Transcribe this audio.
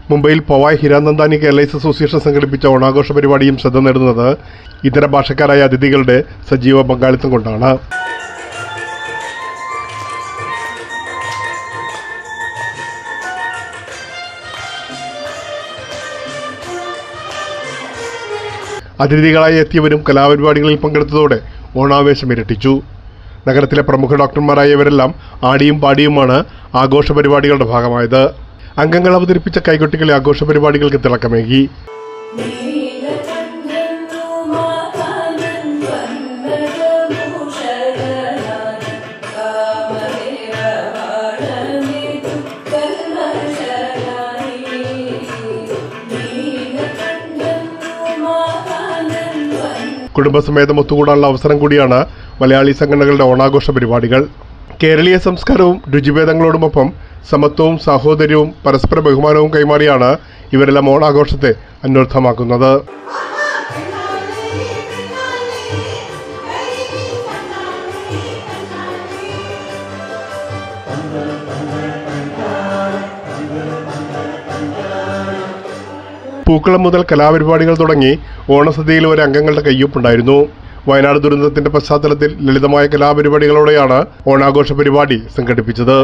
മുംബൈയിൽ Powai Hiranandani Keralise association സംഘടിപ്പിച്ച ഓണാഘോഷ പരിപാടിയും ശ്രദ്ധ നേടുന്നത് ഇതര ഭാഷക്കാരായ അതിഥികളുടെ സജീവ പങ്കാളിത്തം കൊണ്ടാണ്. അതിഥികളായി എത്തിയവരും കലാപരിപാടികളിൽ പങ്കെടുത്തതോടെ ഓണാവേശം ഇരട്ടിച്ചു. നഗരത്തിലെ പ്രമുഖ ഡോക്ടർമാരായവരെല്ലാം ആടിയും പാടിയുമാണ് ആഘോഷ പരിപാടികളുടെ ഭാഗമായത്. അംഗങ്ങൾ അവതരിപ്പിച്ച കൈകൊട്ടികളെ ആഘോഷ പരിപാടികൾക്ക് തിളക്കമേകി. കുടുംബസമേതം ഒത്തുകൂടാനുള്ള അവസരം കൂടിയാണ് മലയാളി സംഘടനകളുടെ ഓണാഘോഷ പരിപാടികൾ. കേരളീയ സംസ്കാരവും രുചിഭേദങ്ങളോടുമൊപ്പം സമത്വവും സാഹോദര്യവും പരസ്പര ബഹുമാനവും കൈമാറിയാണ് ഇവരെല്ലാം ഓണാഘോഷത്തെ അന്വർത്ഥമാക്കുന്നത്. പൂക്കളം മുതൽ കലാപരിപാടികൾ തുടങ്ങി ഓണസദ്യയിൽ വരെ അംഗങ്ങളുടെ കയ്യൊപ്പുണ്ടായിരുന്നു. വയനാട് ദുരന്തത്തിന്റെ പശ്ചാത്തലത്തിൽ ലളിതമായ കലാപരിപാടികളോടെയാണ് ഓണാഘോഷ പരിപാടി സംഘടിപ്പിച്ചത്.